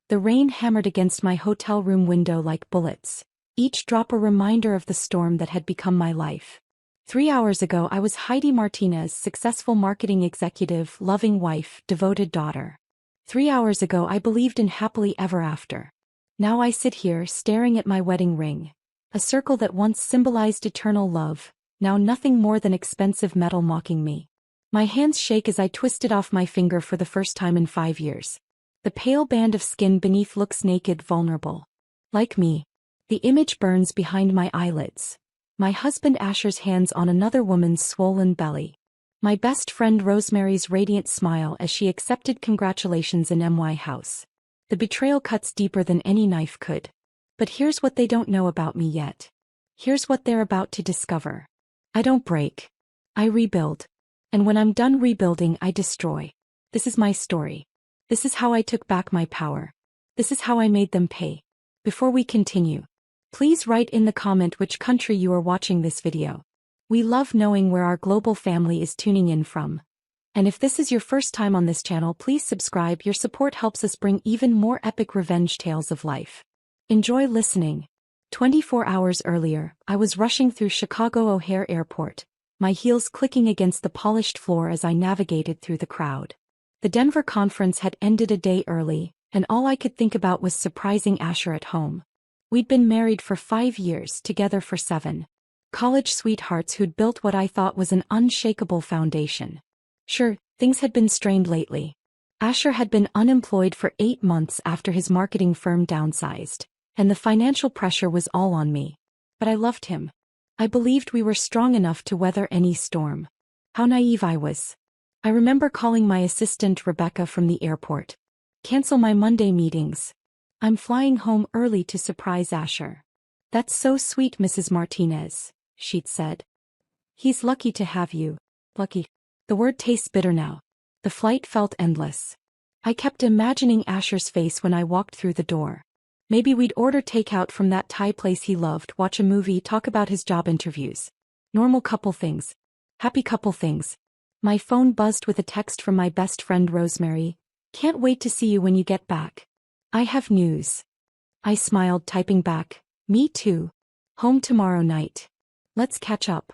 The rain hammered against my hotel room window like bullets, each drop a reminder of the storm that had become my life. 3 hours ago I was Heidi Martinez, successful marketing executive, loving wife, devoted daughter. 3 hours ago I believed in happily ever after. Now I sit here staring at my wedding ring. A circle that once symbolized eternal love, now nothing more than expensive metal mocking me. My hands shake as I twist it off my finger for the first time in 5 years. The pale band of skin beneath looks naked, vulnerable. Like me. The image burns behind my eyelids. My husband Asher's hands on another woman's swollen belly. My best friend Rosemary's radiant smile as she accepted congratulations in my house. The betrayal cuts deeper than any knife could. But here's what they don't know about me yet. Here's what they're about to discover. I don't break. I rebuild. And when I'm done rebuilding, I destroy. This is my story. This is how I took back my power. This is how I made them pay. Before we continue, please write in the comment which country you are watching this video. We love knowing where our global family is tuning in from. And if this is your first time on this channel, please subscribe. Your support helps us bring even more epic revenge tales of life. Enjoy listening. 24 hours earlier, I was rushing through Chicago O'Hare Airport, my heels clicking against the polished floor as I navigated through the crowd. The Denver conference had ended a day early, and all I could think about was surprising Asher at home. We'd been married for 5 years, together for 7. College sweethearts who'd built what I thought was an unshakable foundation. Sure, things had been strained lately. Asher had been unemployed for 8 months after his marketing firm downsized, and the financial pressure was all on me. But I loved him. I believed we were strong enough to weather any storm. How naive I was. I remember calling my assistant Rebecca from the airport. Cancel my Monday meetings. I'm flying home early to surprise Asher. That's so sweet, Mrs. Martinez, she'd said. He's lucky to have you. Lucky. The word tastes bitter now. The flight felt endless. I kept imagining Asher's face when I walked through the door. Maybe we'd order takeout from that Thai place he loved, watch a movie, talk about his job interviews. Normal couple things. Happy couple things. My phone buzzed with a text from my best friend Rosemary. Can't wait to see you when you get back. I have news. I smiled, typing back. Me too. Home tomorrow night. Let's catch up.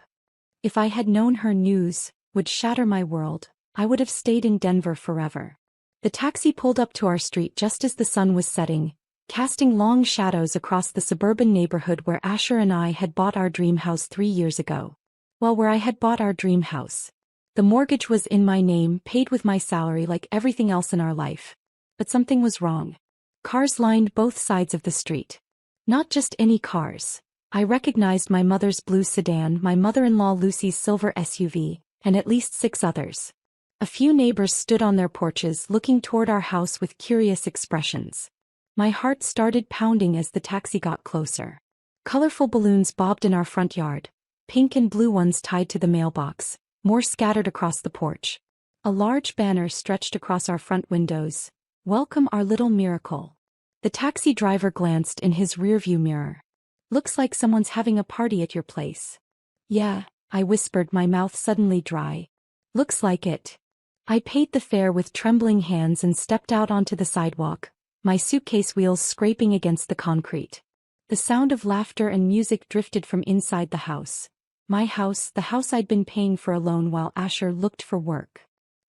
If I had known her news would shatter my world, I would have stayed in Denver forever. The taxi pulled up to our street just as the sun was setting, casting long shadows across the suburban neighborhood where Asher and I had bought our dream house 3 years ago. Well, where I had bought our dream house. The mortgage was in my name, paid with my salary like everything else in our life. But something was wrong. Cars lined both sides of the street. Not just any cars. I recognized my mother's blue sedan, my mother-in-law Lucy's silver SUV, and at least 6 others. A few neighbors stood on their porches looking toward our house with curious expressions. My heart started pounding as the taxi got closer. Colorful balloons bobbed in our front yard, pink and blue ones tied to the mailbox, more scattered across the porch. A large banner stretched across our front windows. Welcome our little miracle. The taxi driver glanced in his rearview mirror. Looks like someone's having a party at your place. Yeah, I whispered, my mouth suddenly dry. Looks like it. I paid the fare with trembling hands and stepped out onto the sidewalk, my suitcase wheels scraping against the concrete. The sound of laughter and music drifted from inside the house. My house, the house I'd been paying for alone while Asher looked for work.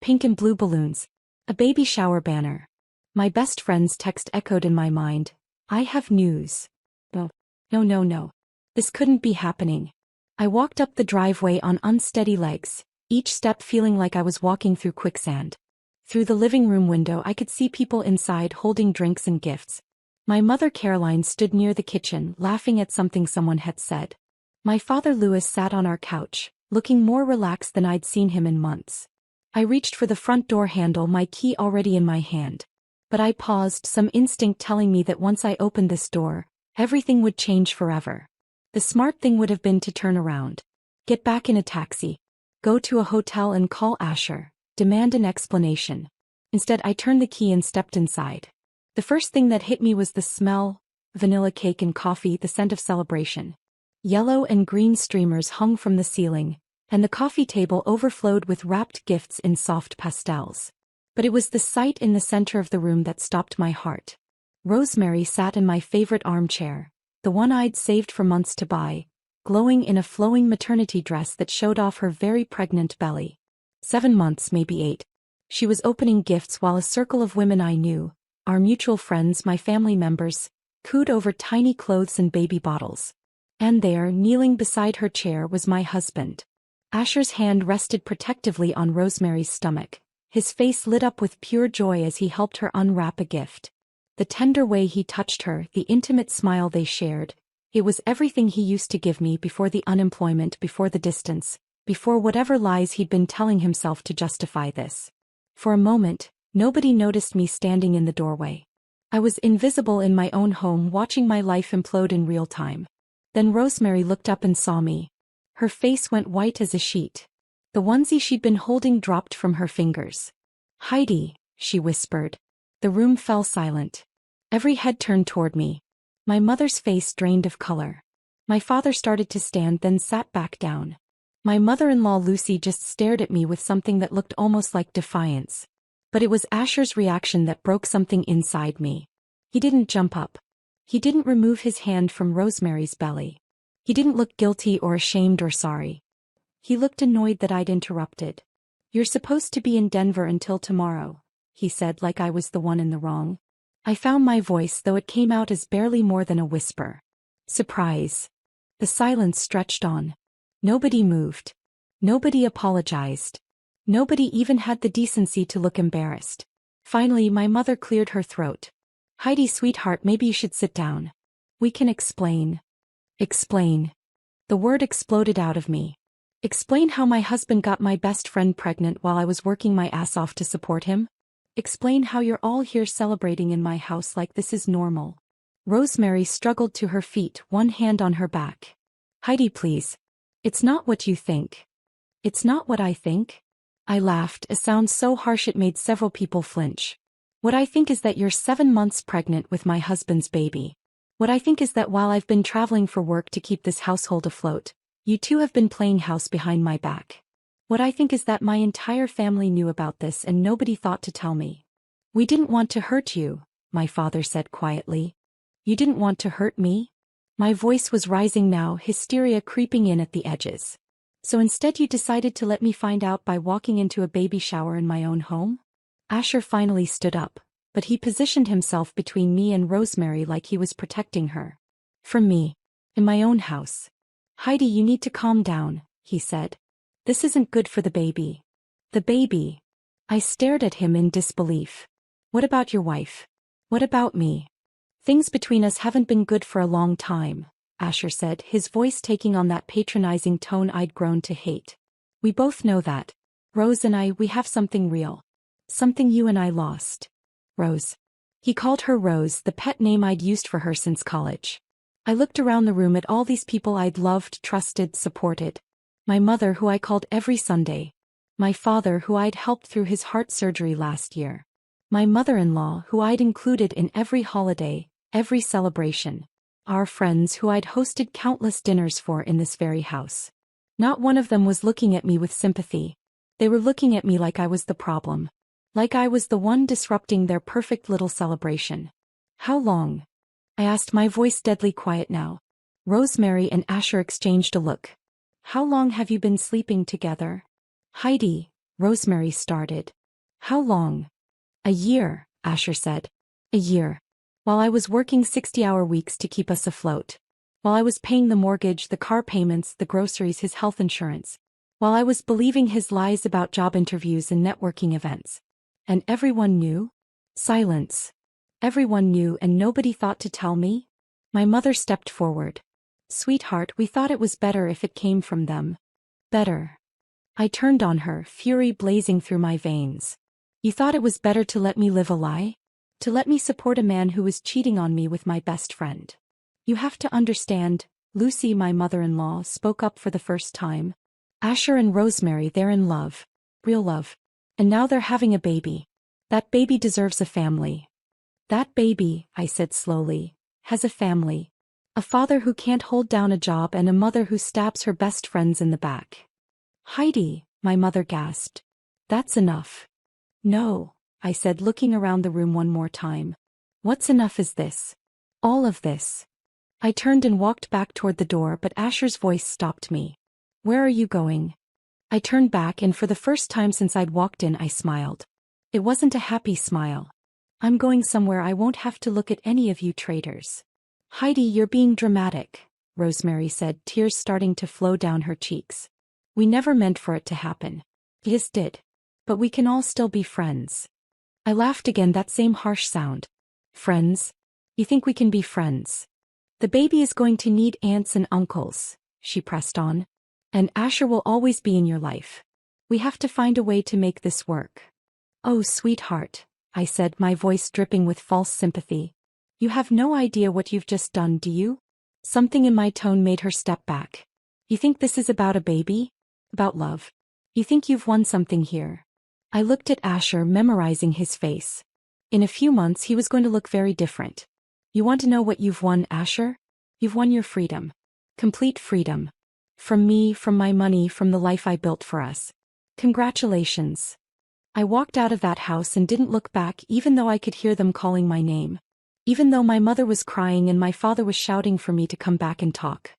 Pink and blue balloons. A baby shower banner. My best friend's text echoed in my mind. I have news. No. This couldn't be happening. I walked up the driveway on unsteady legs, each step feeling like I was walking through quicksand. Through the living room window I could see people inside holding drinks and gifts. My mother Caroline stood near the kitchen, laughing at something someone had said. My father Louis sat on our couch, looking more relaxed than I'd seen him in months. I reached for the front door handle, my key already in my hand. But I paused, some instinct telling me that once I opened this door, everything would change forever. The smart thing would have been to turn around. Get back in a taxi. Go to a hotel and call Asher. Demand an explanation. Instead, I turned the key and stepped inside. The first thing that hit me was the smell. Vanilla cake and coffee, the scent of celebration. Yellow and green streamers hung from the ceiling, and the coffee table overflowed with wrapped gifts in soft pastels. But it was the sight in the center of the room that stopped my heart. Rosemary sat in my favorite armchair, the one I'd saved for months to buy, glowing in a flowing maternity dress that showed off her very pregnant belly. 7 months, maybe 8. She was opening gifts while a circle of women I knew, our mutual friends, my family members, cooed over tiny clothes and baby bottles. And there, kneeling beside her chair, was my husband. Asher's hand rested protectively on Rosemary's stomach. His face lit up with pure joy as he helped her unwrap a gift. The tender way he touched her, the intimate smile they shared, it was everything he used to give me before the unemployment, before the distance, before whatever lies he'd been telling himself to justify this. For a moment, nobody noticed me standing in the doorway. I was invisible in my own home, watching my life implode in real time. Then Rosemary looked up and saw me. Her face went white as a sheet. The onesie she'd been holding dropped from her fingers. "Heidi," she whispered. The room fell silent. Every head turned toward me. My mother's face drained of color. My father started to stand, then sat back down. My mother-in-law Lucy just stared at me with something that looked almost like defiance. But it was Asher's reaction that broke something inside me. He didn't jump up. He didn't remove his hand from Rosemary's belly. He didn't look guilty or ashamed or sorry. He looked annoyed that I'd interrupted. "You're supposed to be in Denver until tomorrow," he said, like I was the one in the wrong. I found my voice, though it came out as barely more than a whisper. "Surprise." The silence stretched on. Nobody moved. Nobody apologized. Nobody even had the decency to look embarrassed. Finally, my mother cleared her throat. "Heidi, sweetheart, maybe you should sit down. We can explain." Explain. The word exploded out of me. Explain how my husband got my best friend pregnant while I was working my ass off to support him? Explain how you're all here celebrating in my house like this is normal. Rosemary struggled to her feet, one hand on her back. "Heidi, please. It's not what you think." "It's not what I think?" I laughed, a sound so harsh it made several people flinch. "What I think is that you're 7 months pregnant with my husband's baby. What I think is that while I've been traveling for work to keep this household afloat, you two have been playing house behind my back. What I think is that my entire family knew about this and nobody thought to tell me." "We didn't want to hurt you," my father said quietly. "You didn't want to hurt me?" My voice was rising now, hysteria creeping in at the edges. "So instead you decided to let me find out by walking into a baby shower in my own home?" Asher finally stood up, but he positioned himself between me and Rosemary like he was protecting her. "From me. In my own house." "Heidi, you need to calm down," he said. "This isn't good for the baby." "The baby?" I stared at him in disbelief. "What about your wife? What about me?" "Things between us haven't been good for a long time," Asher said, his voice taking on that patronizing tone I'd grown to hate. "We both know that. Rose and I, we have something real. Something you and I lost." "Rose." He called her Rose, the pet name I'd used for her since college. I looked around the room at all these people I'd loved, trusted, supported. My mother, who I called every Sunday. My father, who I'd helped through his heart surgery last year. My mother-in-law, who I'd included in every holiday, every celebration. Our friends, who I'd hosted countless dinners for in this very house. Not one of them was looking at me with sympathy. They were looking at me like I was the problem. Like I was the one disrupting their perfect little celebration. "How long?" I asked, my voice deadly quiet now. Rosemary and Asher exchanged a look. "How long have you been sleeping together?" "Heidi," Rosemary started. "How long?" "A year," Asher said. "A year. While I was working 60-hour weeks to keep us afloat. While I was paying the mortgage, the car payments, the groceries, his health insurance. While I was believing his lies about job interviews and networking events. And everyone knew?" Silence. "Everyone knew and nobody thought to tell me?" My mother stepped forward. "Sweetheart, we thought it was better if it came from them." "Better?" I turned on her, fury blazing through my veins. "You thought it was better to let me live a lie? To let me support a man who was cheating on me with my best friend? You have to understand," Lucy, my mother-in-law, spoke up for the first time. "Asher and Rosemary, they're in love. Real love. And now they're having a baby. That baby deserves a family." "That baby," I said slowly, "has a family. A father who can't hold down a job and a mother who stabs her best friends in the back." "Heidi," my mother gasped. "That's enough." "No," I said, looking around the room one more time. What's enough is this? All of this. I turned and walked back toward the door, but Asher's voice stopped me. Where are you going? I turned back, and for the first time since I'd walked in, I smiled. It wasn't a happy smile. I'm going somewhere I won't have to look at any of you traitors. Heidi, you're being dramatic, Rosemary said, tears starting to flow down her cheeks. We never meant for it to happen. It just did. But we can all still be friends. I laughed again, that same harsh sound. Friends? You think we can be friends? The baby is going to need aunts and uncles, she pressed on. And Asher will always be in your life. We have to find a way to make this work. Oh, sweetheart, I said, my voice dripping with false sympathy. You have no idea what you've just done, do you? Something in my tone made her step back. You think this is about a baby? About love? You think you've won something here? I looked at Asher, memorizing his face. In a few months he was going to look very different. You want to know what you've won, Asher? You've won your freedom. Complete freedom. From me, from my money, from the life I built for us. Congratulations. I walked out of that house and didn't look back, even though I could hear them calling my name. Even though my mother was crying and my father was shouting for me to come back and talk.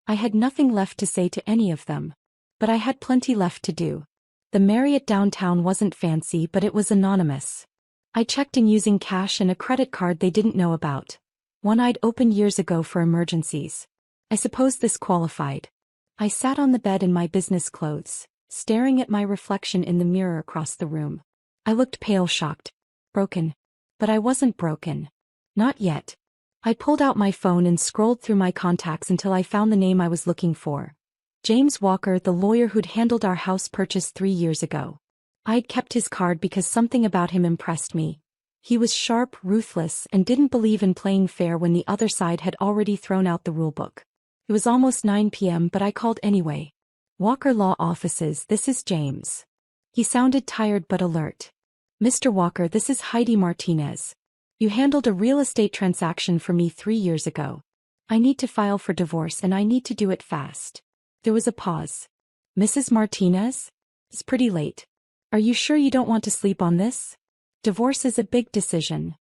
I had nothing left to say to any of them. But I had plenty left to do. The Marriott downtown wasn't fancy, but it was anonymous. I checked in using cash and a credit card they didn't know about. One I'd opened years ago for emergencies. I suppose this qualified. I sat on the bed in my business clothes, staring at my reflection in the mirror across the room. I looked pale, shocked. Broken. But I wasn't broken. Not yet. I pulled out my phone and scrolled through my contacts until I found the name I was looking for. James Walker, the lawyer who'd handled our house purchase 3 years ago. I'd kept his card because something about him impressed me. He was sharp, ruthless, and didn't believe in playing fair when the other side had already thrown out the rulebook. It was almost 9 p.m., but I called anyway. Walker Law Offices, this is James. He sounded tired but alert. Mr. Walker, this is Heidi Martinez. You handled a real estate transaction for me 3 years ago. I need to file for divorce and I need to do it fast. There was a pause. Mrs. Martinez? It's pretty late. Are you sure you don't want to sleep on this? Divorce is a big decision.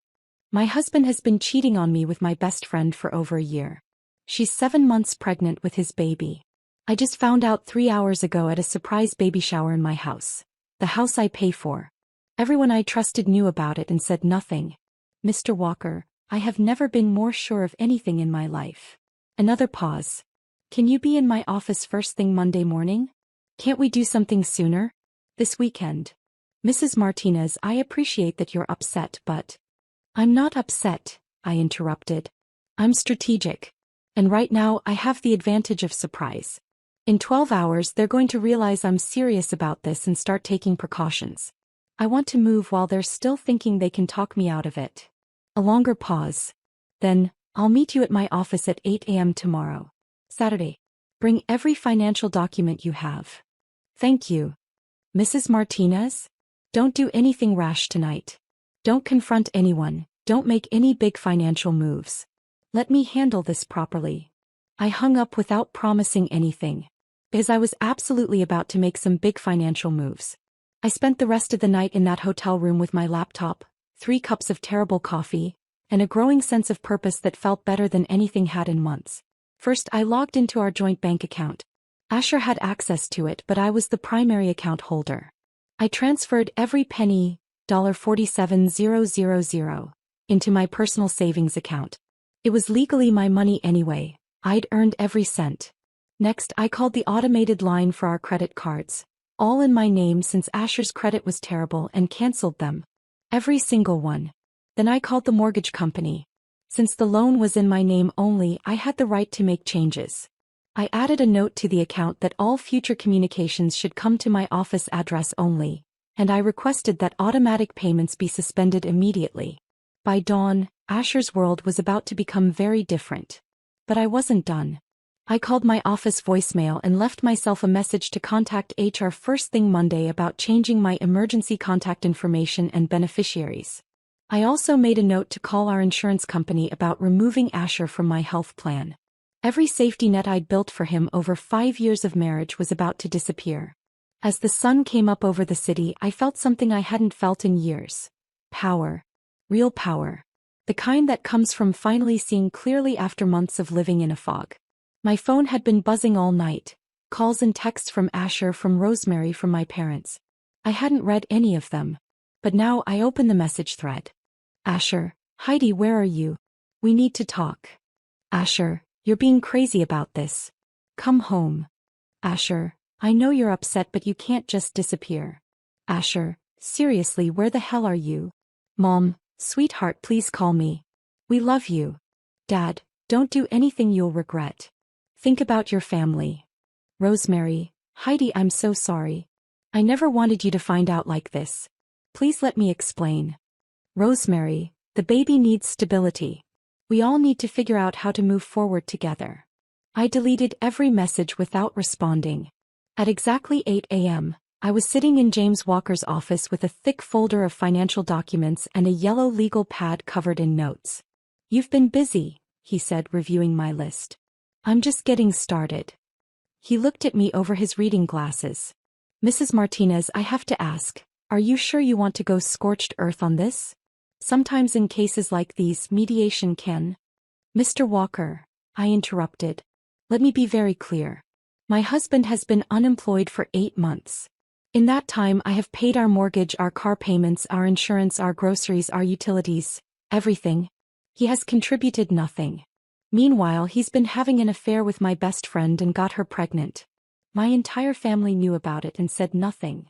My husband has been cheating on me with my best friend for over a year. She's 7 months pregnant with his baby. I just found out 3 hours ago at a surprise baby shower in my house. The house I pay for. Everyone I trusted knew about it and said nothing. Mr. Walker, I have never been more sure of anything in my life. Another pause. Can you be in my office first thing Monday morning? Can't we do something sooner? This weekend. Mrs. Martinez, I appreciate that you're upset, but... I'm not upset, I interrupted. I'm strategic. And right now I have the advantage of surprise. In 12 hours they're going to realize I'm serious about this and start taking precautions. I want to move while they're still thinking they can talk me out of it. A longer pause. Then, I'll meet you at my office at 8 a.m. tomorrow. Saturday. Bring every financial document you have. Thank you. Mrs. Martinez? Don't do anything rash tonight. Don't confront anyone, don't make any big financial moves. Let me handle this properly. I hung up without promising anything. Because I was absolutely about to make some big financial moves. I spent the rest of the night in that hotel room with my laptop, 3 cups of terrible coffee, and a growing sense of purpose that felt better than anything had in months. First, I logged into our joint bank account. Asher had access to it, but I was the primary account holder. I transferred every penny, $47,000, into my personal savings account. It was legally my money anyway. I'd earned every cent. Next, I called the automated line for our credit cards, all in my name since Asher's credit was terrible, and canceled them. Every single one. Then I called the mortgage company. Since the loan was in my name only, I had the right to make changes. I added a note to the account that all future communications should come to my office address only, and I requested that automatic payments be suspended immediately. By dawn, Asher's world was about to become very different. But I wasn't done. I called my office voicemail and left myself a message to contact HR first thing Monday about changing my emergency contact information and beneficiaries. I also made a note to call our insurance company about removing Asher from my health plan. Every safety net I'd built for him over 5 years of marriage was about to disappear. As the sun came up over the city, I felt something I hadn't felt in years. Power. Real power. The kind that comes from finally seeing clearly after months of living in a fog. My phone had been buzzing all night, calls and texts from Asher, from Rosemary, from my parents. I hadn't read any of them. But now I open the message thread. Asher, Heidi, where are you? We need to talk. Asher, you're being crazy about this. Come home. Asher, I know you're upset but you can't just disappear. Asher, seriously, where the hell are you? Mom, sweetheart, please call me. We love you. Dad, don't do anything you'll regret. Think about your family. Rosemary, Heidi, I'm so sorry. I never wanted you to find out like this. Please let me explain. Rosemary, the baby needs stability. We all need to figure out how to move forward together. I deleted every message without responding. At exactly 8 a.m., I was sitting in James Walker's office with a thick folder of financial documents and a yellow legal pad covered in notes. You've been busy, he said, reviewing my list. I'm just getting started. He looked at me over his reading glasses. Mrs. Martinez, I have to ask, are you sure you want to go scorched earth on this? Sometimes in cases like these, mediation can. Mr. Walker, I interrupted. Let me be very clear. My husband has been unemployed for 8 months. In that time I have paid our mortgage, our car payments, our insurance, our groceries, our utilities, everything. He has contributed nothing. Meanwhile, he's been having an affair with my best friend and got her pregnant. My entire family knew about it and said nothing.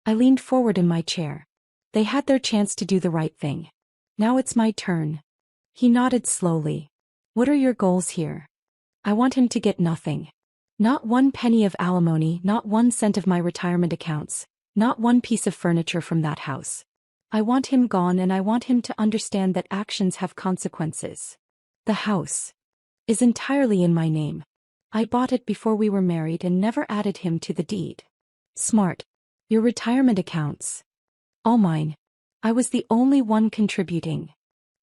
I leaned forward in my chair. They had their chance to do the right thing. Now it's my turn. He nodded slowly. What are your goals here? I want him to get nothing. Not 1 penny of alimony, not 1 cent of my retirement accounts, not 1 piece of furniture from that house. I want him gone, and I want him to understand that actions have consequences. The house is entirely in my name. I bought it before we were married and never added him to the deed. Smart. Your retirement accounts. All mine. I was the only one contributing.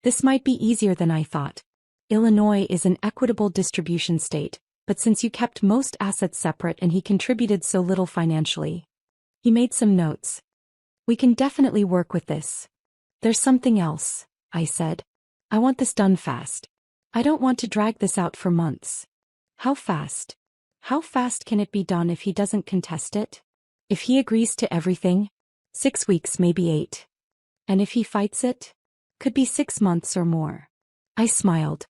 This might be easier than I thought. Illinois is an equitable distribution state, but since you kept most assets separate and he contributed so little financially. He made some notes. We can definitely work with this. There's something else, I said. I want this done fast. I don't want to drag this out for months. How fast? How fast can it be done if he doesn't contest it? If he agrees to everything? 6 weeks, maybe 8. And if he fights it? Could be 6 months or more. I smiled.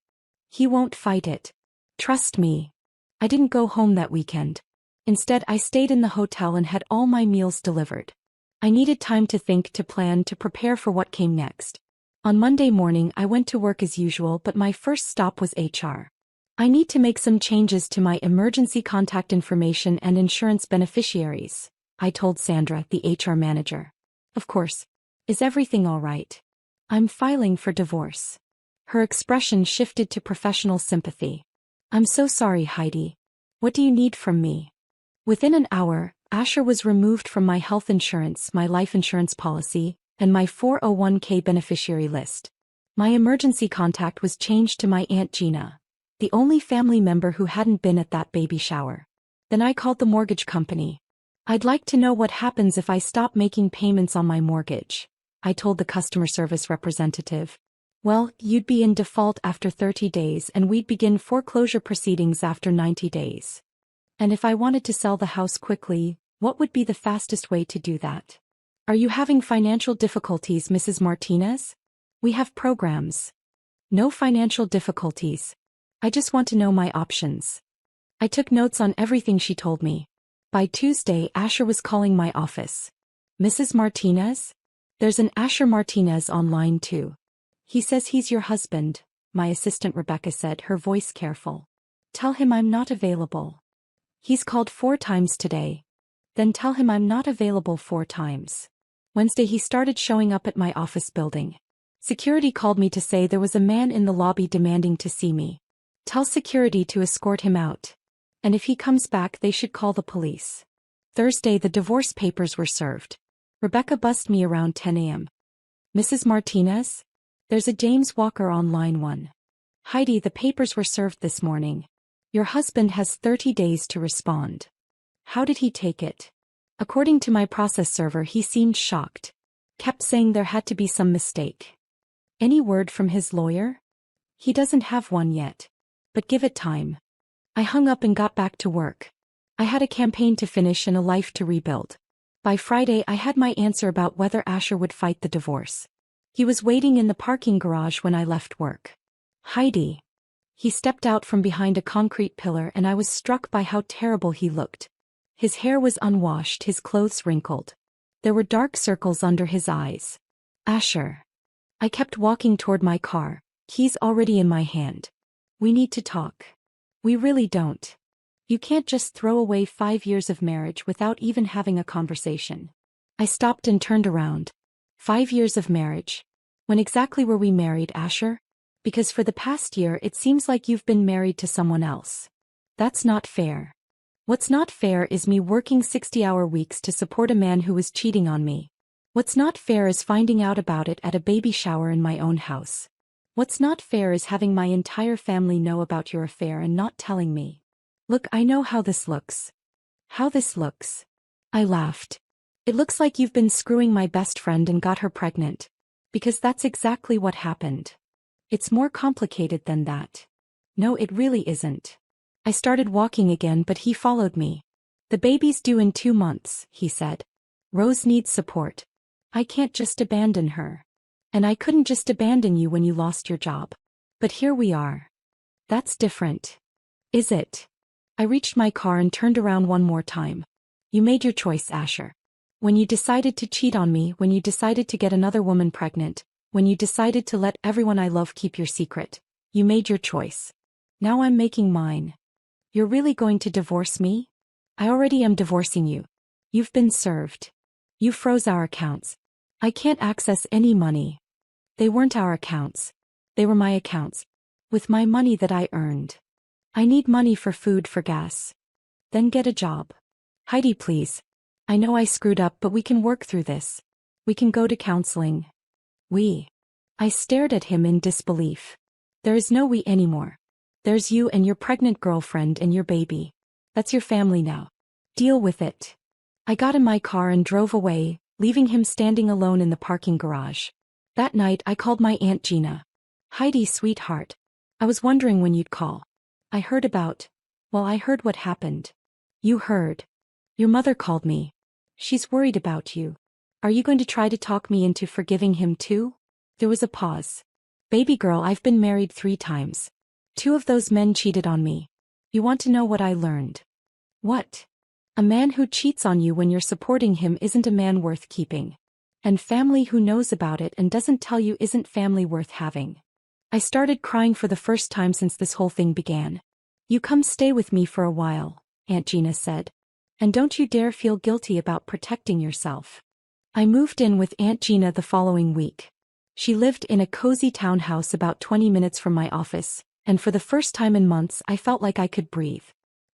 He won't fight it. Trust me. I didn't go home that weekend. Instead, I stayed in the hotel and had all my meals delivered. I needed time to think, to plan, to prepare for what came next. On Monday morning, I went to work as usual, but my first stop was HR. I need to make some changes to my emergency contact information and insurance beneficiaries, I told Sandra, the HR manager. Of course. Is everything all right? I'm filing for divorce. Her expression shifted to professional sympathy. I'm so sorry, Heidi. What do you need from me? Within an hour, Asher was removed from my health insurance, my life insurance policy, and my 401k beneficiary list. My emergency contact was changed to my Aunt Gina, the only family member who hadn't been at that baby shower. Then I called the mortgage company. I'd like to know what happens if I stop making payments on my mortgage, I told the customer service representative. Well, you'd be in default after 30 days and we'd begin foreclosure proceedings after 90 days. And if I wanted to sell the house quickly, what would be the fastest way to do that? Are you having financial difficulties, Mrs. Martinez? We have programs. No financial difficulties. I just want to know my options. I took notes on everything she told me. By Tuesday, Asher was calling my office. Mrs. Martinez? There's an Asher Martinez online too. He says he's your husband, my assistant Rebecca said, her voice careful. Tell him I'm not available. He's called 4 times today. Then tell him I'm not available 4 times. Wednesday he started showing up at my office building. Security called me to say there was a man in the lobby demanding to see me. Tell security to escort him out. And if he comes back they should call the police. Thursday the divorce papers were served. Rebecca buzzed me around 10 a.m. Mrs. Martinez? There's a James Walker online one. Heidi, the papers were served this morning. Your husband has 30 days to respond. How did he take it? According to my process server, he seemed shocked. Kept saying there had to be some mistake. Any word from his lawyer? He doesn't have one yet. But give it time. I hung up and got back to work. I had a campaign to finish and a life to rebuild. By Friday I had my answer about whether Asher would fight the divorce. He was waiting in the parking garage when I left work. Heidi. He stepped out from behind a concrete pillar and I was struck by how terrible he looked. His hair was unwashed, his clothes wrinkled. There were dark circles under his eyes. Asher. I kept walking toward my car, keys already in my hand. We need to talk. We really don't. You can't just throw away 5 years of marriage without even having a conversation. I stopped and turned around. 5 years of marriage? When exactly were we married, Asher? Because for the past year it seems like you've been married to someone else. That's not fair. What's not fair is me working 60-hour weeks to support a man who was cheating on me. What's not fair is finding out about it at a baby shower in my own house. What's not fair is having my entire family know about your affair and not telling me. Look, I know how this looks. How this looks. I laughed. It looks like you've been screwing my best friend and got her pregnant. Because that's exactly what happened. It's more complicated than that. No, it really isn't. I started walking again, but he followed me. The baby's due in 2 months, he said. Rose needs support. I can't just abandon her. And I couldn't just abandon you when you lost your job. But here we are. That's different. Is it? I reached my car and turned around one more time. You made your choice, Asher. When you decided to cheat on me, when you decided to get another woman pregnant, when you decided to let everyone I love keep your secret, you made your choice. Now I'm making mine. You're really going to divorce me? I already am divorcing you. You've been served. You froze our accounts. I can't access any money. They weren't our accounts. They were my accounts. With my money that I earned. I need money for food, for gas. Then get a job. Heidi, please. I know I screwed up, but we can work through this. We can go to counseling. We. I stared at him in disbelief. There is no we anymore. There's you and your pregnant girlfriend and your baby. That's your family now. Deal with it. I got in my car and drove away, leaving him standing alone in the parking garage. That night I called my Aunt Gina. Heidi, sweetheart. I was wondering when you'd call. I heard what happened. You heard. Your mother called me. She's worried about you. Are you going to try to talk me into forgiving him too? There was a pause. Baby girl, I've been married 3 times. 2 of those men cheated on me. You want to know what I learned? What? A man who cheats on you when you're supporting him isn't a man worth keeping. And family who knows about it and doesn't tell you isn't family worth having. I started crying for the first time since this whole thing began. You come stay with me for a while, Aunt Gina said. And don't you dare feel guilty about protecting yourself. I moved in with Aunt Gina the following week. She lived in a cozy townhouse about 20 minutes from my office, and for the first time in months I felt like I could breathe.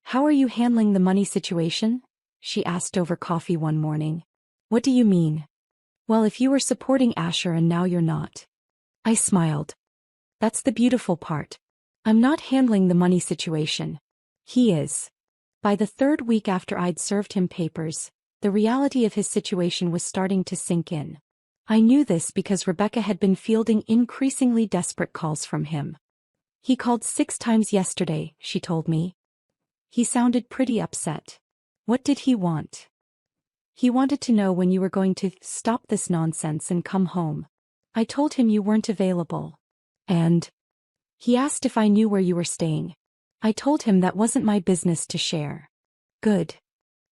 How are you handling the money situation? She asked over coffee one morning. What do you mean? Well, if you were supporting Asher and now you're not. I smiled. That's the beautiful part. I'm not handling the money situation. He is. By the 3rd week after I'd served him papers, the reality of his situation was starting to sink in. I knew this because Rebecca had been fielding increasingly desperate calls from him. He called 6 times yesterday, she told me. He sounded pretty upset. What did he want? He wanted to know when you were going to stop this nonsense and come home. I told him you weren't available. And he asked if I knew where you were staying. I told him that wasn't my business to share. Good.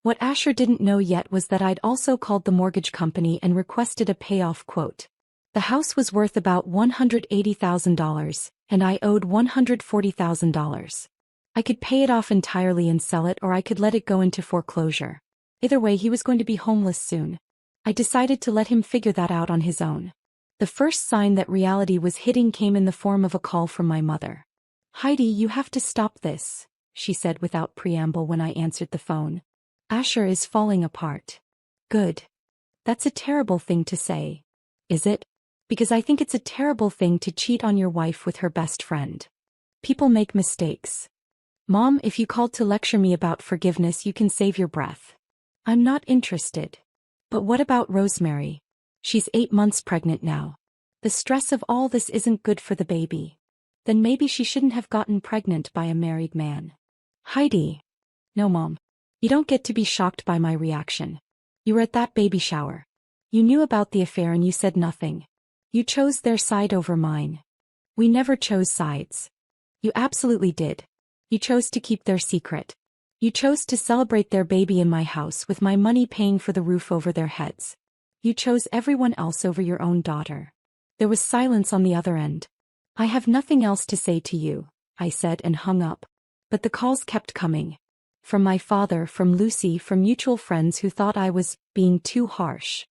What Asher didn't know yet was that I'd also called the mortgage company and requested a payoff quote. The house was worth about $180,000, and I owed $140,000. I could pay it off entirely and sell it, or I could let it go into foreclosure. Either way, he was going to be homeless soon. I decided to let him figure that out on his own. The first sign that reality was hitting came in the form of a call from my mother. Heidi, you have to stop this, she said without preamble when I answered the phone. Asher is falling apart. Good. That's a terrible thing to say. Is it? Because I think it's a terrible thing to cheat on your wife with her best friend. People make mistakes. Mom, if you called to lecture me about forgiveness, you can save your breath. I'm not interested. But what about Rosemary? She's 8 months pregnant now. The stress of all this isn't good for the baby. Then maybe she shouldn't have gotten pregnant by a married man. Heidi. No, Mom. You don't get to be shocked by my reaction. You were at that baby shower. You knew about the affair and you said nothing. You chose their side over mine. We never chose sides. You absolutely did. You chose to keep their secret. You chose to celebrate their baby in my house with my money paying for the roof over their heads. You chose everyone else over your own daughter. There was silence on the other end. I have nothing else to say to you, I said and hung up. But the calls kept coming. From my father, from Lucy, from mutual friends who thought I was being too harsh.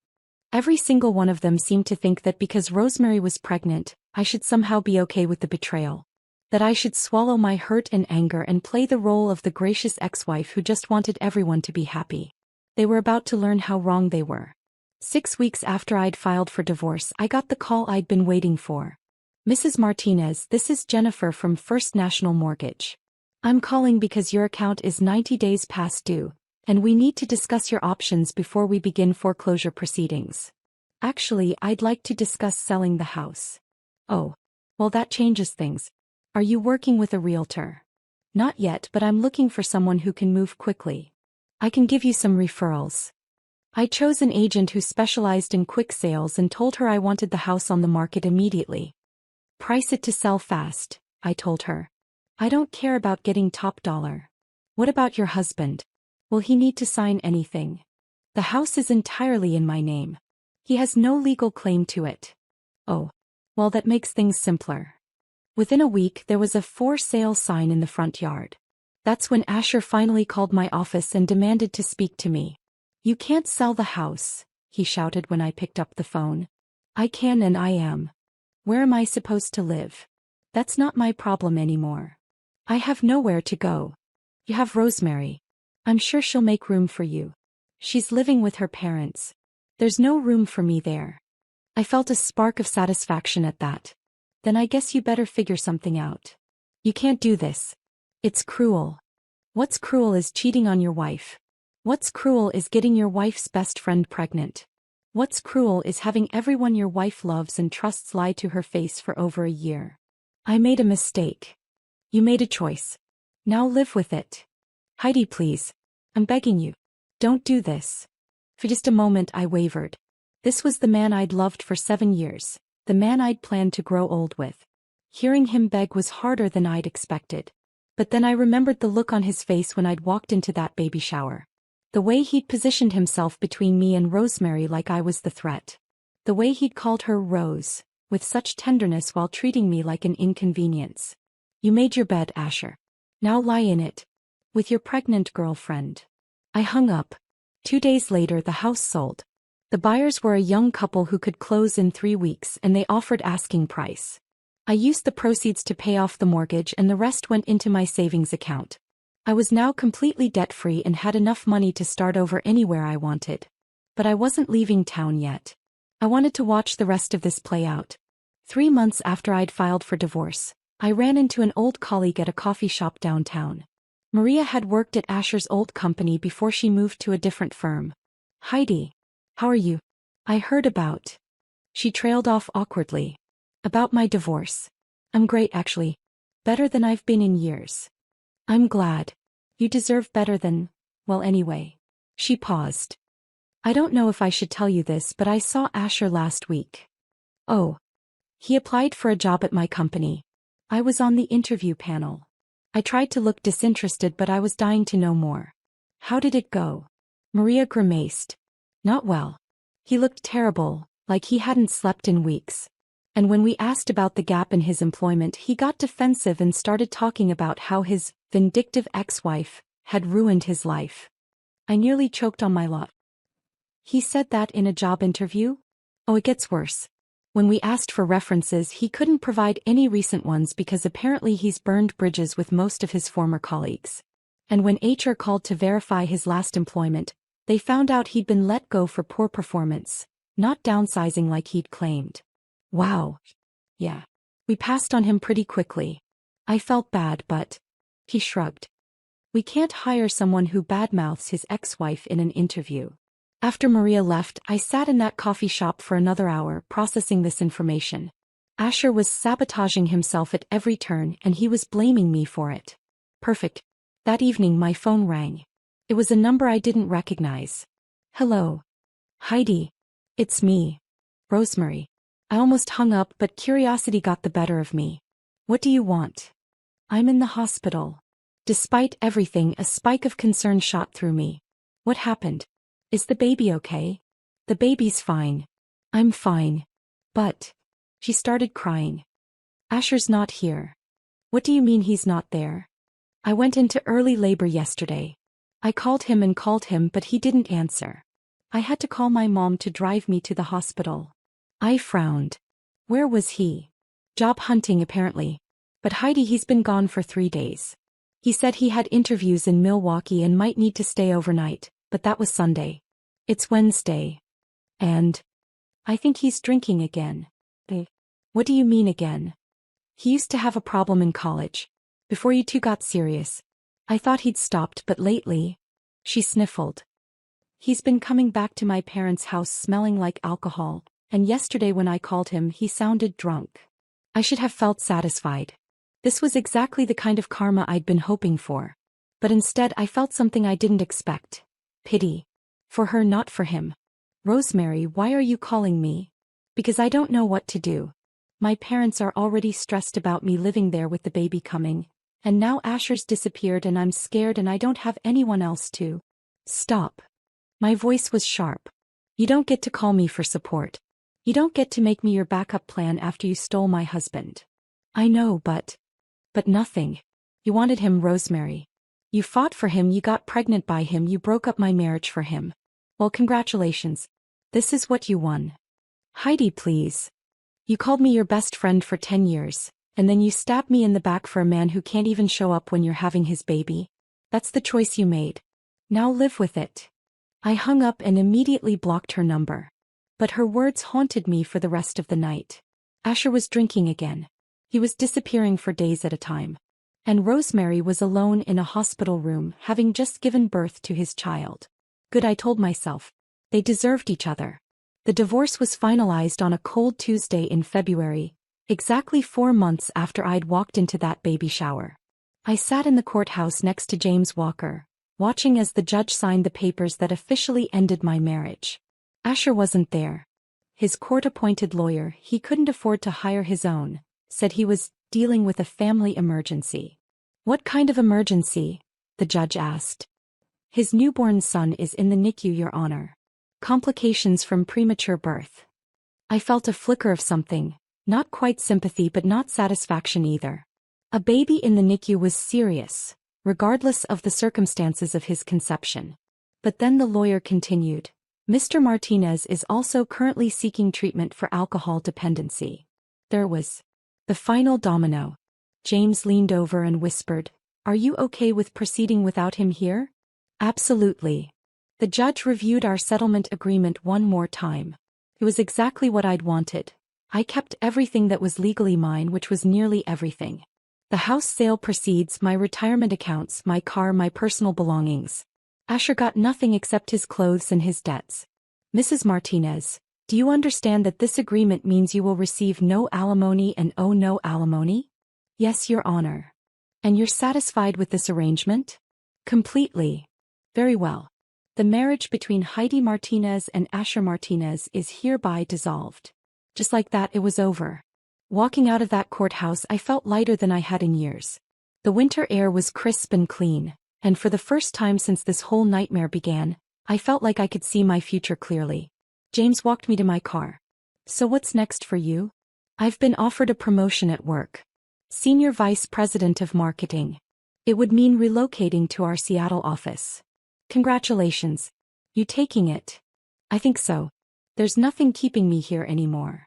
Every single one of them seemed to think that because Rosemary was pregnant, I should somehow be okay with the betrayal. That I should swallow my hurt and anger and play the role of the gracious ex-wife who just wanted everyone to be happy. They were about to learn how wrong they were. 6 weeks after I'd filed for divorce, I got the call I'd been waiting for. Mrs. Martinez, this is Jennifer from First National Mortgage. I'm calling because your account is 90 days past due, and we need to discuss your options before we begin foreclosure proceedings. Actually, I'd like to discuss selling the house. Oh. Well, that changes things. Are you working with a realtor? Not yet, but I'm looking for someone who can move quickly. I can give you some referrals. I chose an agent who specialized in quick sales and told her I wanted the house on the market immediately. Price it to sell fast, I told her. I don't care about getting top dollar. What about your husband? Will he need to sign anything? The house is entirely in my name. He has no legal claim to it. Oh. Well, that makes things simpler. Within a week, there was a for sale sign in the front yard. That's when Asher finally called my office and demanded to speak to me. You can't sell the house, he shouted when I picked up the phone. I can and I am. Where am I supposed to live? That's not my problem anymore. I have nowhere to go. You have Rosemary. I'm sure she'll make room for you. She's living with her parents. There's no room for me there. I felt a spark of satisfaction at that. Then I guess you better figure something out. You can't do this. It's cruel. What's cruel is cheating on your wife. What's cruel is getting your wife's best friend pregnant. What's cruel is having everyone your wife loves and trusts lie to her face for over a year. I made a mistake. You made a choice. Now live with it. Heidi, please. I'm begging you. Don't do this. For just a moment I wavered. This was the man I'd loved for 7 years, the man I'd planned to grow old with. Hearing him beg was harder than I'd expected. But then I remembered the look on his face when I'd walked into that baby shower. The way he'd positioned himself between me and Rosemary like I was the threat. The way he'd called her Rose, with such tenderness while treating me like an inconvenience. You made your bed, Asher. Now lie in it. With your pregnant girlfriend. I hung up. 2 days later the house sold. The buyers were a young couple who could close in 3 weeks and they offered asking price. I used the proceeds to pay off the mortgage and the rest went into my savings account. I was now completely debt-free and had enough money to start over anywhere I wanted. But I wasn't leaving town yet. I wanted to watch the rest of this play out. 3 months after I'd filed for divorce, I ran into an old colleague at a coffee shop downtown. Maria had worked at Asher's old company before she moved to a different firm. Heidi. How are you? I heard about. She trailed off awkwardly. About my divorce. I'm great actually. Better than I've been in years. I'm glad. You deserve better than, well anyway. She paused. I don't know if I should tell you this, but I saw Asher last week. Oh. He applied for a job at my company. I was on the interview panel. I tried to look disinterested but I was dying to know more. How did it go? Maria grimaced. Not well. He looked terrible, like he hadn't slept in weeks. And when we asked about the gap in his employment he got defensive and started talking about how his vindictive ex-wife had ruined his life. I nearly choked on my lot. He said that in a job interview? Oh, it gets worse. When we asked for references he couldn't provide any recent ones because apparently he's burned bridges with most of his former colleagues. And when HR called to verify his last employment, they found out he'd been let go for poor performance, not downsizing like he'd claimed. Wow. Yeah. We passed on him pretty quickly. I felt bad but... He shrugged. We can't hire someone who badmouths his ex-wife in an interview. After Maria left, I sat in that coffee shop for another hour processing this information. Asher was sabotaging himself at every turn and he was blaming me for it. Perfect. That evening my phone rang. It was a number I didn't recognize. Hello. Heidi. It's me. Rosemary. I almost hung up but curiosity got the better of me. What do you want? I'm in the hospital. Despite everything, a spike of concern shot through me. What happened? Is the baby okay? The baby's fine. I'm fine. But... She started crying. Asher's not here. What do you mean he's not there? I went into early labor yesterday. I called him, but he didn't answer. I had to call my mom to drive me to the hospital. I frowned. Where was he? Job hunting apparently. But Heidi, he's been gone for 3 days. He said he had interviews in Milwaukee and might need to stay overnight, but that was Sunday. It's Wednesday. And... I think he's drinking again. What do you mean again? He used to have a problem in college. Before you two got serious. I thought he'd stopped, but lately... She sniffled. He's been coming back to my parents' house smelling like alcohol, and yesterday when I called him he sounded drunk. I should have felt satisfied. This was exactly the kind of karma I'd been hoping for. But instead I felt something I didn't expect. Pity. For her, not for him. Rosemary, why are you calling me? Because I don't know what to do. My parents are already stressed about me living there with the baby coming, and now Asher's disappeared and I'm scared and I don't have anyone else to. Stop. My voice was sharp. You don't get to call me for support. You don't get to make me your backup plan after you stole my husband. I know, but nothing. You wanted him, Rosemary. You fought for him, you got pregnant by him, you broke up my marriage for him. Well, congratulations. This is what you won. Heidi, please. You called me your best friend for 10 years, and then you stabbed me in the back for a man who can't even show up when you're having his baby. That's the choice you made. Now live with it. I hung up and immediately blocked her number. But her words haunted me for the rest of the night. Asher was drinking again. He was disappearing for days at a time. And Rosemary was alone in a hospital room, having just given birth to his child. Good, I told myself. They deserved each other. The divorce was finalized on a cold Tuesday in February, exactly 4 months after I'd walked into that baby shower. I sat in the courthouse next to James Walker, watching as the judge signed the papers that officially ended my marriage. Asher wasn't there. His court-appointed lawyer, he couldn't afford to hire his own, said he was dealing with a family emergency. What kind of emergency? The judge asked. His newborn son is in the NICU, Your Honor. Complications from premature birth. I felt a flicker of something, not quite sympathy but not satisfaction either. A baby in the NICU was serious, regardless of the circumstances of his conception. But then the lawyer continued, Mr. Martinez is also currently seeking treatment for alcohol dependency. There was the final domino. James leaned over and whispered, Are you okay with proceeding without him here? Absolutely. The judge reviewed our settlement agreement one more time. It was exactly what I'd wanted. I kept everything that was legally mine, which was nearly everything. The house sale proceeds, my retirement accounts, my car, my personal belongings. Asher got nothing except his clothes and his debts. Mrs. Martinez, do you understand that this agreement means you will receive no alimony and owe no alimony? Yes, Your Honor. And you're satisfied with this arrangement? Completely. Very well. The marriage between Heidi Martinez and Asher Martinez is hereby dissolved. Just like that, it was over. Walking out of that courthouse, I felt lighter than I had in years. The winter air was crisp and clean, and for the first time since this whole nightmare began, I felt like I could see my future clearly. James walked me to my car. So what's next for you? I've been offered a promotion at work. Senior Vice President of Marketing. It would mean relocating to our Seattle office. Congratulations. You taking it? I think so. There's nothing keeping me here anymore.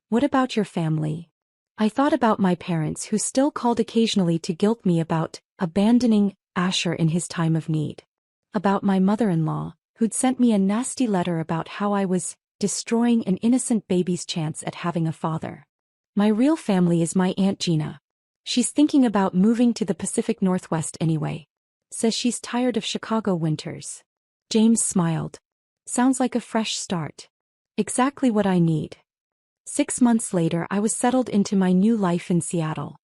What about your family? I thought about my parents who still called occasionally to guilt me about abandoning Asher in his time of need. About my mother-in-law, who'd sent me a nasty letter about how I was destroying an innocent baby's chance at having a father. My real family is my Aunt Gina. She's thinking about moving to the Pacific Northwest anyway. Says she's tired of Chicago winters. James smiled. Sounds like a fresh start. Exactly what I need. 6 months later, I was settled into my new life in Seattle.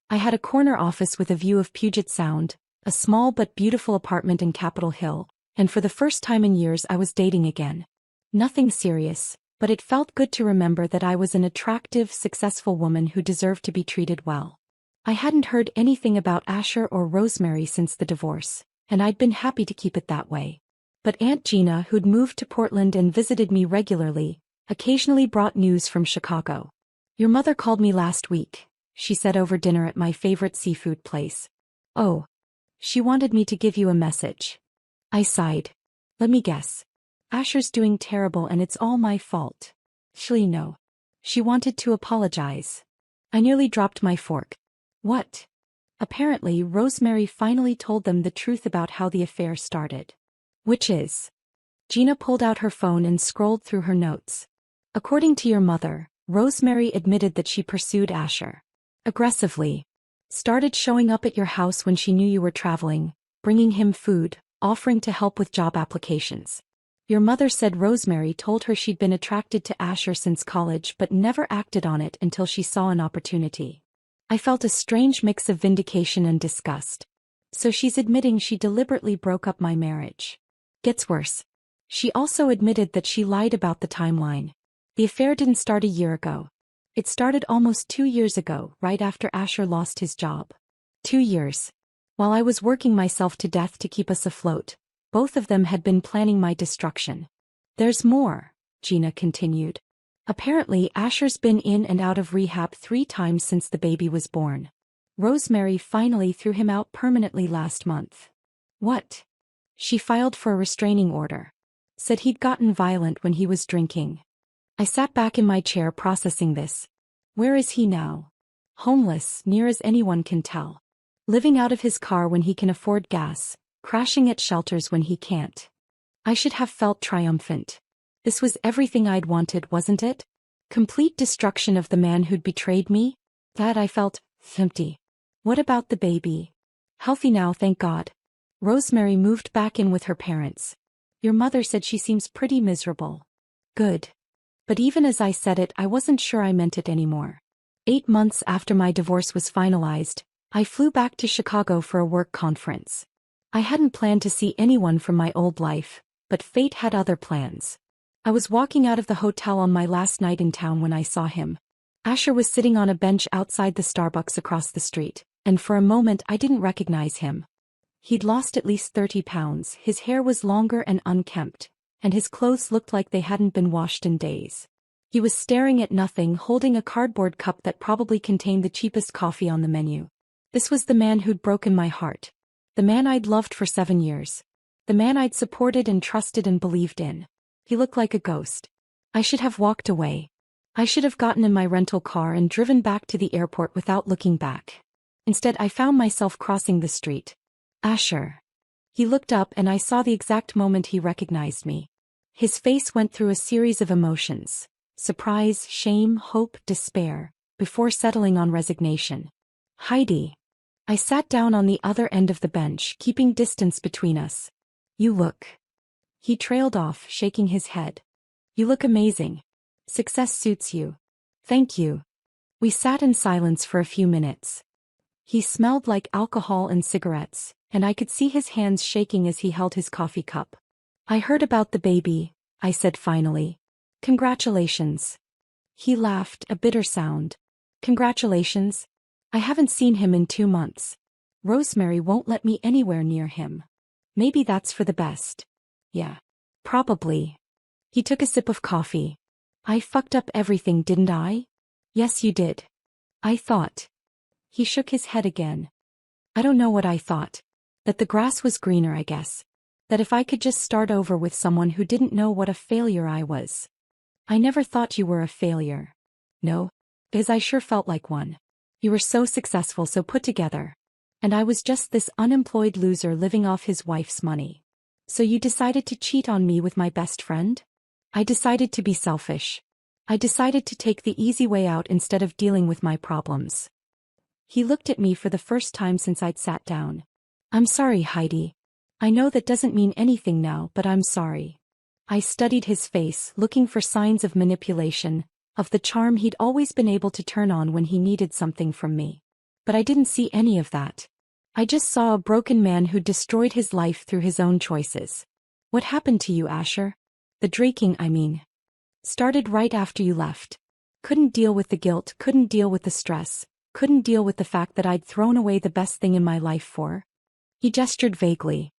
I had a corner office with a view of Puget Sound, a small but beautiful apartment in Capitol Hill, and for the first time in years I was dating again. Nothing serious, but it felt good to remember that I was an attractive, successful woman who deserved to be treated well. I hadn't heard anything about Asher or Rosemary since the divorce, and I'd been happy to keep it that way. But Aunt Gina, who'd moved to Portland and visited me regularly, occasionally brought news from Chicago. "Your mother called me last week," she said over dinner at my favorite seafood place. "Oh. She wanted me to give you a message." I sighed. "Let me guess. Asher's doing terrible and it's all my fault." "Actually no. She wanted to apologize." I nearly dropped my fork. "What?" "Apparently Rosemary finally told them the truth about how the affair started." "Which is?" Gina pulled out her phone and scrolled through her notes. "According to your mother, Rosemary admitted that she pursued Asher aggressively. Started showing up at your house when she knew you were traveling, bringing him food, offering to help with job applications. Your mother said Rosemary told her she'd been attracted to Asher since college but never acted on it until she saw an opportunity." I felt a strange mix of vindication and disgust. So she's admitting she deliberately broke up my marriage. Gets worse. She also admitted that she lied about the timeline. The affair didn't start a year ago. It started almost 2 years ago, right after Asher lost his job. 2 years. While I was working myself to death to keep us afloat, both of them had been planning my destruction. "There's more," Gina continued. "Apparently Asher's been in and out of rehab 3 times since the baby was born. Rosemary finally threw him out permanently last month." "What?" "She filed for a restraining order. Said he'd gotten violent when he was drinking." I sat back in my chair processing this. Where is he now? Homeless, near as anyone can tell. Living out of his car when he can afford gas, crashing at shelters when he can't. I should have felt triumphant. This was everything I'd wanted, wasn't it? Complete destruction of the man who'd betrayed me? That I felt empty. What about the baby? Healthy now, thank God. Rosemary moved back in with her parents. Your mother said she seems pretty miserable. Good. But even as I said it, I wasn't sure I meant it anymore. 8 months after my divorce was finalized, I flew back to Chicago for a work conference. I hadn't planned to see anyone from my old life, but fate had other plans. I was walking out of the hotel on my last night in town when I saw him. Asher was sitting on a bench outside the Starbucks across the street, and for a moment I didn't recognize him. He'd lost at least 30 pounds, his hair was longer and unkempt, and his clothes looked like they hadn't been washed in days. He was staring at nothing, holding a cardboard cup that probably contained the cheapest coffee on the menu. This was the man who'd broken my heart. The man I'd loved for 7 years. The man I'd supported and trusted and believed in. He looked like a ghost. I should have walked away. I should have gotten in my rental car and driven back to the airport without looking back. Instead, I found myself crossing the street. Asher. He looked up and I saw the exact moment he recognized me. His face went through a series of emotions. Surprise, shame, hope, despair, before settling on resignation. Heidi. I sat down on the other end of the bench, keeping distance between us. You look. He trailed off, shaking his head. You look amazing. Success suits you. Thank you. We sat in silence for a few minutes. He smelled like alcohol and cigarettes, and I could see his hands shaking as he held his coffee cup. I heard about the baby, I said finally. Congratulations. He laughed, a bitter sound. Congratulations? I haven't seen him in 2 months. Rosemary won't let me anywhere near him. Maybe that's for the best. Yeah. Probably. He took a sip of coffee. I fucked up everything, didn't I? Yes, you did. I thought. He shook his head again. I don't know what I thought. That the grass was greener, I guess. That if I could just start over with someone who didn't know what a failure I was. I never thought you were a failure. No? Because I sure felt like one. You were so successful, so put together. And I was just this unemployed loser living off his wife's money. So you decided to cheat on me with my best friend? I decided to be selfish. I decided to take the easy way out instead of dealing with my problems. He looked at me for the first time since I'd sat down. I'm sorry, Heidi. I know that doesn't mean anything now, but I'm sorry. I studied his face, looking for signs of manipulation, of the charm he'd always been able to turn on when he needed something from me. But I didn't see any of that. I just saw a broken man who destroyed his life through his own choices. What happened to you, Asher? The drinking, I mean. Started right after you left. Couldn't deal with the guilt, couldn't deal with the stress, couldn't deal with the fact that I'd thrown away the best thing in my life for. He gestured vaguely.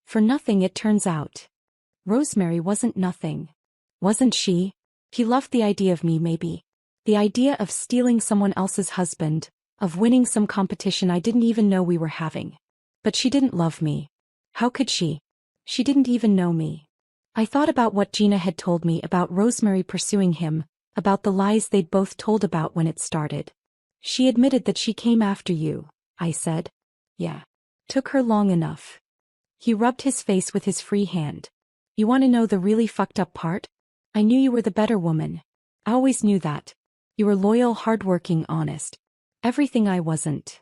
For nothing, it turns out. Rosemary wasn't nothing. Wasn't she? He loved the idea of me, maybe. The idea of stealing someone else's husband, of winning some competition I didn't even know we were having. But she didn't love me. How could she? She didn't even know me. I thought about what Gina had told me about Rosemary pursuing him, about the lies they'd both told about when it started. She admitted that she came after you, I said. Yeah. Took her long enough. He rubbed his face with his free hand. You want to know the really fucked up part? I knew you were the better woman. I always knew that. You were loyal, hardworking, honest. Everything I wasn't.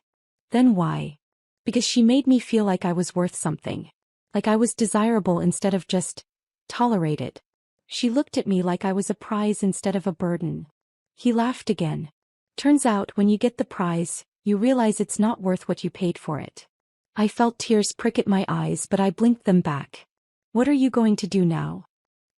Then why? Because she made me feel like I was worth something. Like I was desirable instead of just tolerated. She looked at me like I was a prize instead of a burden. He laughed again. Turns out when you get the prize, you realize it's not worth what you paid for it. I felt tears prick at my eyes, but I blinked them back. What are you going to do now?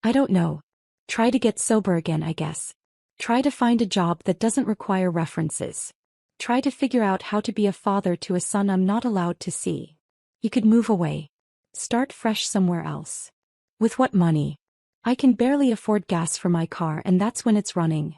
I don't know. Try to get sober again, I guess. Try to find a job that doesn't require references. Try to figure out how to be a father to a son I'm not allowed to see. You could move away. Start fresh somewhere else. With what money? I can barely afford gas for my car, and that's when it's running.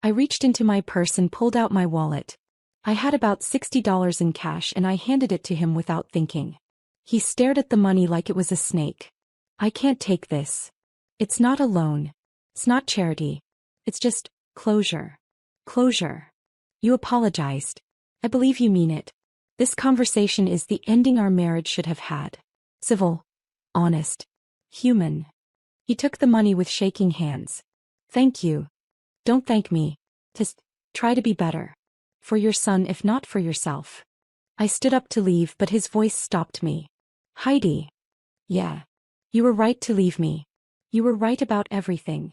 I reached into my purse and pulled out my wallet. I had about $60 in cash and I handed it to him without thinking. He stared at the money like it was a snake. I can't take this. It's not a loan. It's not charity. It's just closure. Closure. You apologized. I believe you mean it. This conversation is the ending our marriage should have had. Civil. Honest. Human. He took the money with shaking hands. Thank you. Don't thank me. Just try to be better. For your son, if not for yourself. I stood up to leave, but his voice stopped me. Heidi. Yeah. You were right to leave me. You were right about everything.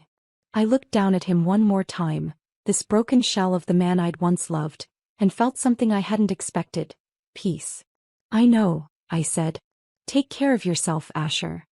I looked down at him one more time, this broken shell of the man I'd once loved, and felt something I hadn't expected. Peace. I know, I said. Take care of yourself, Asher.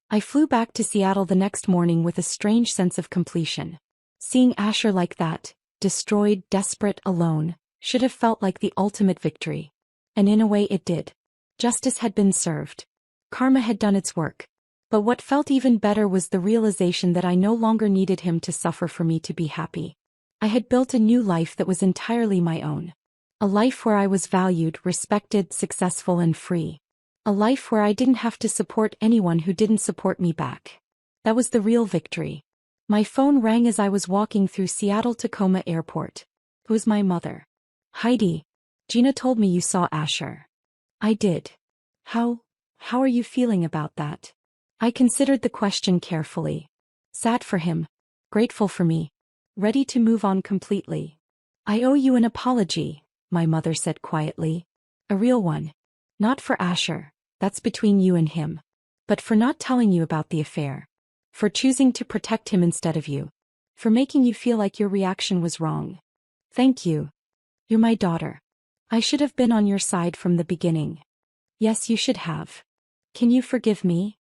I flew back to Seattle the next morning with a strange sense of completion. Seeing Asher like that, destroyed, desperate, alone, should have felt like the ultimate victory. And in a way it did. Justice had been served. Karma had done its work. But what felt even better was the realization that I no longer needed him to suffer for me to be happy. I had built a new life that was entirely my own. A life where I was valued, respected, successful, and free. A life where I didn't have to support anyone who didn't support me back. That was the real victory. My phone rang as I was walking through Seattle-Tacoma Airport. It was my mother. Heidi, Gina told me you saw Asher. I did. How are you feeling about that? I considered the question carefully. Sad for him. Grateful for me. Ready to move on completely. I owe you an apology, my mother said quietly. A real one. Not for Asher, that's between you and him. But for not telling you about the affair. For choosing to protect him instead of you. For making you feel like your reaction was wrong. Thank you. You're my daughter. I should have been on your side from the beginning. Yes, you should have. Can you forgive me?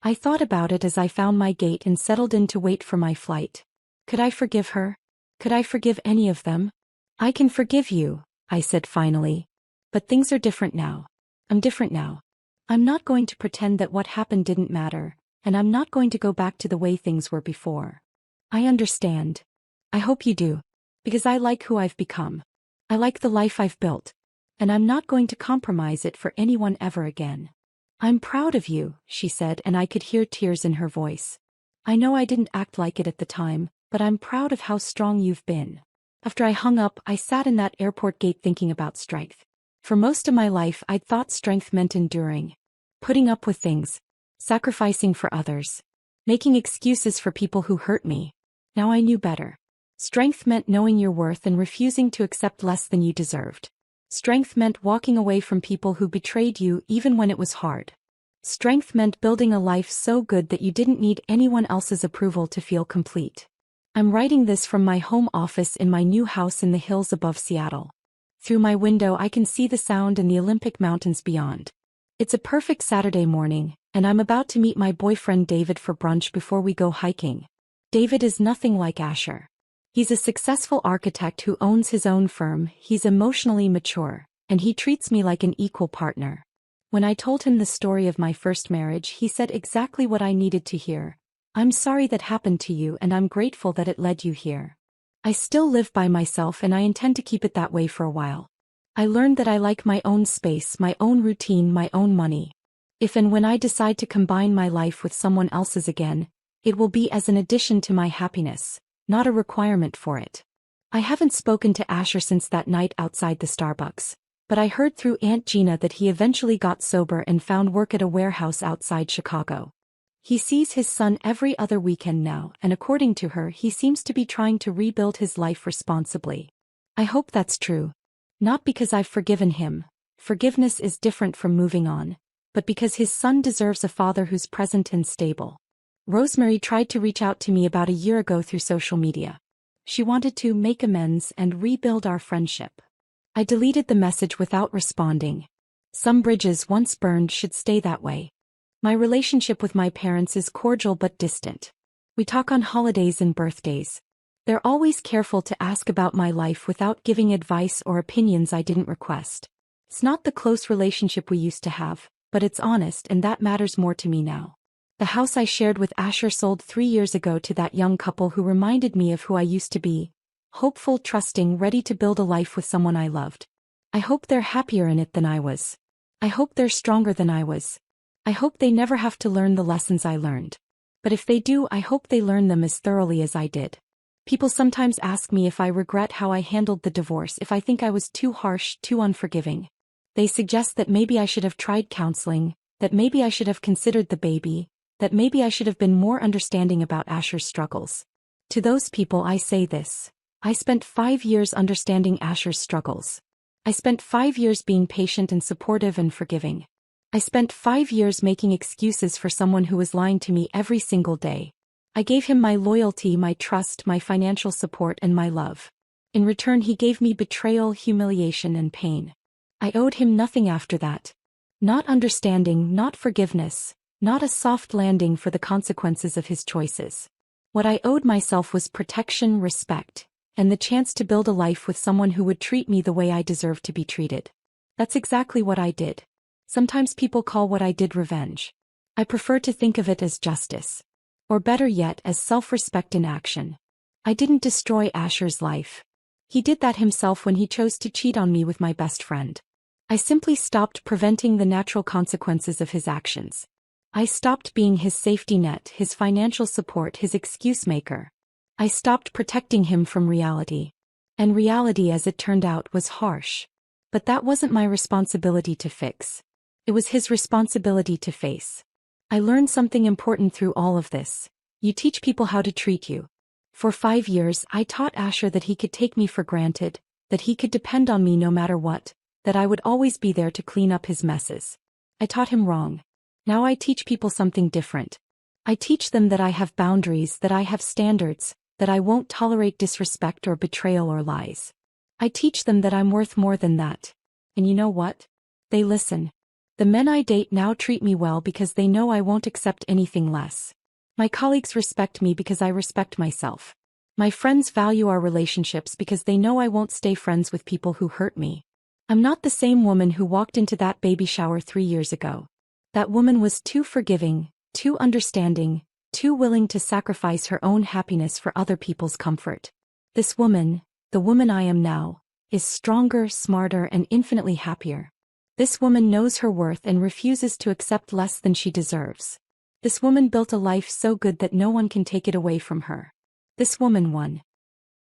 I thought about it as I found my gate and settled in to wait for my flight. Could I forgive her? Could I forgive any of them? I can forgive you, I said finally. But things are different now. I'm different now. I'm not going to pretend that what happened didn't matter, and I'm not going to go back to the way things were before. I understand. I hope you do. Because I like who I've become. I like the life I've built. And I'm not going to compromise it for anyone ever again. I'm proud of you, she said, and I could hear tears in her voice. I know I didn't act like it at the time, but I'm proud of how strong you've been. After I hung up, I sat in that airport gate thinking about strength. For most of my life, I'd thought strength meant enduring. Putting up with things. Sacrificing for others. Making excuses for people who hurt me. Now I knew better. Strength meant knowing your worth and refusing to accept less than you deserved. Strength meant walking away from people who betrayed you even when it was hard. Strength meant building a life so good that you didn't need anyone else's approval to feel complete. I'm writing this from my home office in my new house in the hills above Seattle. Through my window I can see the Sound and the Olympic Mountains beyond. It's a perfect Saturday morning, and I'm about to meet my boyfriend David for brunch before we go hiking. David is nothing like Asher. He's a successful architect who owns his own firm, he's emotionally mature, and he treats me like an equal partner. When I told him the story of my first marriage, he said exactly what I needed to hear. I'm sorry that happened to you and I'm grateful that it led you here. I still live by myself and I intend to keep it that way for a while. I learned that I like my own space, my own routine, my own money. If and when I decide to combine my life with someone else's again, it will be as an addition to my happiness, not a requirement for it. I haven't spoken to Asher since that night outside the Starbucks. But I heard through Aunt Gina that he eventually got sober and found work at a warehouse outside Chicago. He sees his son every other weekend now, and according to her, he seems to be trying to rebuild his life responsibly. I hope that's true. Not because I've forgiven him. Forgiveness is different from moving on. But because his son deserves a father who's present and stable. Rosemary tried to reach out to me about a year ago through social media. She wanted to make amends and rebuild our friendship. I deleted the message without responding. Some bridges once burned should stay that way. My relationship with my parents is cordial but distant. We talk on holidays and birthdays. They're always careful to ask about my life without giving advice or opinions I didn't request. It's not the close relationship we used to have, but it's honest and that matters more to me now. The house I shared with Asher sold 3 years ago to that young couple who reminded me of who I used to be. Hopeful, trusting, ready to build a life with someone I loved. I hope they're happier in it than I was. I hope they're stronger than I was. I hope they never have to learn the lessons I learned. But if they do, I hope they learn them as thoroughly as I did. People sometimes ask me if I regret how I handled the divorce, if I think I was too harsh, too unforgiving. They suggest that maybe I should have tried counseling, that maybe I should have considered the baby, that maybe I should have been more understanding about Asher's struggles. To those people I say this. I spent 5 years understanding Asher's struggles. I spent 5 years being patient and supportive and forgiving. I spent 5 years making excuses for someone who was lying to me every single day. I gave him my loyalty, my trust, my financial support, and my love. In return, he gave me betrayal, humiliation, and pain. I owed him nothing after that. Not understanding, not forgiveness, not a soft landing for the consequences of his choices. What I owed myself was protection, respect, and the chance to build a life with someone who would treat me the way I deserved to be treated. That's exactly what I did. Sometimes people call what I did revenge. I prefer to think of it as justice. Or better yet, as self-respect in action. I didn't destroy Asher's life. He did that himself when he chose to cheat on me with my best friend. I simply stopped preventing the natural consequences of his actions. I stopped being his safety net, his financial support, his excuse maker. I stopped protecting him from reality. And reality, as it turned out, was harsh. But that wasn't my responsibility to fix. It was his responsibility to face. I learned something important through all of this. You teach people how to treat you. For 5 years, I taught Asher that he could take me for granted, that he could depend on me no matter what, that I would always be there to clean up his messes. I taught him wrong. Now I teach people something different. I teach them that I have boundaries, that I have standards, that I won't tolerate disrespect or betrayal or lies. I teach them that I'm worth more than that. And you know what? They listen. The men I date now treat me well because they know I won't accept anything less. My colleagues respect me because I respect myself. My friends value our relationships because they know I won't stay friends with people who hurt me. I'm not the same woman who walked into that baby shower 3 years ago. That woman was too forgiving, too understanding, too willing to sacrifice her own happiness for other people's comfort. This woman, the woman I am now, is stronger, smarter, and infinitely happier. This woman knows her worth and refuses to accept less than she deserves. This woman built a life so good that no one can take it away from her. This woman won.